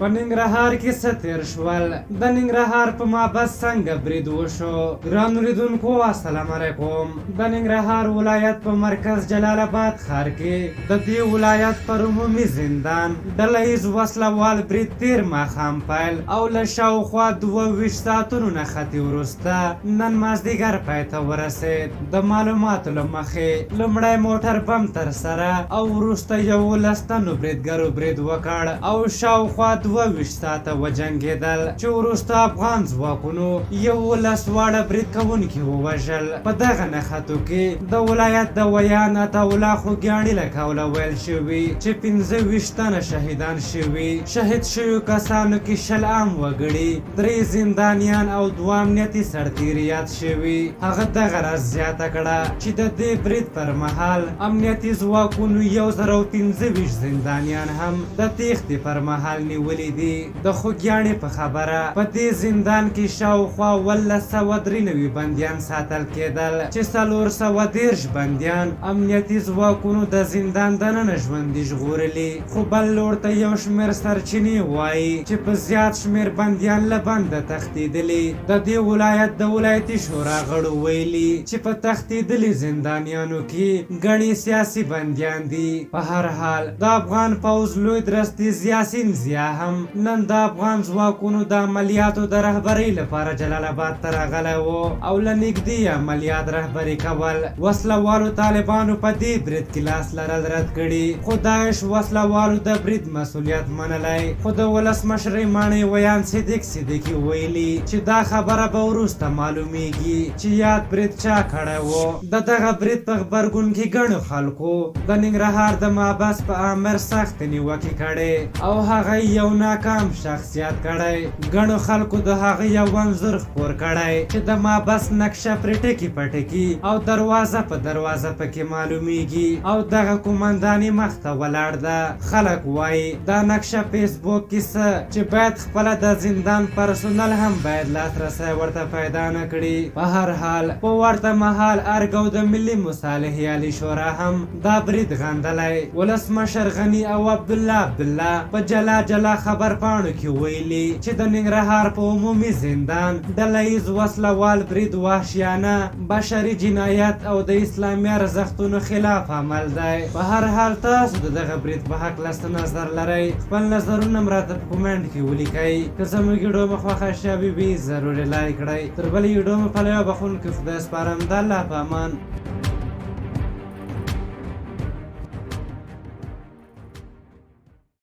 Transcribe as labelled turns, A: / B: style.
A: په ننګرهار کې څه تېر شول د ننګرهار په مابس څنګه برید وشو. ګرانو لیدونکو السلام علیکم. د ننګرهار ولایت په مرکز جلال آباد ښار کې د دې ولایت پر عمومي زندان ډله ییز وسلوال برید تېر ماښام پیل او له شاوخوا 22 ساعتونو نه ختې وروسته نن مازدیګر پای ته ورسېد. د معلوماتو له مخې لومړی موټر بم ترسره او وروسته 11 تنو بریدګرو برید وکړ او شاوخوا 22 ساعته وجنګېدل چې وروسته افغان ځواکونو 11 واړه برید کوونکي ووژل. په دغه نښتو کې د ولایت د ویان عطاالله خوږیاڼي له قوله ویل شوي چې 25 تنه شهیدان شوي. شهید شویو کسانو کې 20 عام وګړي، 3 زندانیان او 2 امنیتي سرتیري یاد شوي. هغه دغه راز زیاته کړه چې د دې برید پر مهال امنیتي ځواکونو 1025 زندانیان هم د تیښتې پر مهال نیولي دي. د خوږیاڼي په خبره په دې زندان کې شاوخوا 1193 بندیان ساتل کېدل چې 413 بندیان امنیتي ځواکونو د زندان دننه ژوندي ژغورلي. خو بل لور ته یو شمېر سرچینې وایي چې په زیات شمېر بندیان له بنده تښتېدلي. د دې ولایت د ولایتي شورا غړو ویلي چې په تښتېدلي زندانیانو کې ګڼې سیاسي بندیان دي. په هر حال د افغان پوځ لوی درستیز یاسین ضیا هم نن د افغان ځواکونو د عملیاتو د رهبرۍ لپاره جلال آباد ته راغلی و او له نږدې عملیات رهبري کول. وسلوالو طالبانو په دې برید کې لاس لرل رد کړي، خو داعش وسلوالو د برید مسؤلیت منلی. خو د ولسمشرۍ ماڼۍ ویان صدیقي ویلي چې دا خبره به وروسته معلومیږي چې یاد برید چا کړی و. د دغه برید په غبرګون کې ګڼو خلکو د ننګرهار د مابس په امر سخت نیوکې کړې او هغه یو ناکام شخصیت کړی. ګڼو خلکو د هغه یو انځور خپور کړی چې د مابس نقشه پرې ټکي په ټکي او دروازه په دروازه پکې معلومیږي او دغه قومنداني مخ ته ولاړ ده. خلک وایي دا نقشه فیسبوک کې څه چې باید خپله د زندان پرسونل هم باید لاسرسی ورته پیدا نه کړي. په هر حال په ورته مهال ارګ او د ملي مصالحې عالي شورا هم دا برید غندلی. ولسمشر غني او عبدالله په جلا خبر پاڼو کې ویلي چې د ننګرهار په عمومي زندان ډله ییز وسلوال برید وحشیانه بشري جنایت او د اسلامي ارزښتونو خلاف عمل دی. په هر حال تاسو د دغه برید په هکله څه نظر لرئ؟ خپل نظرونه هم راته په کومنټ کې ولیکئ. که زموږ ویډیو مو خوښه شوې وي ضروري لایک کړئ. تر بلې ویډیو مو په لیوه بخښونکي خدای سپارم. د الله په امان.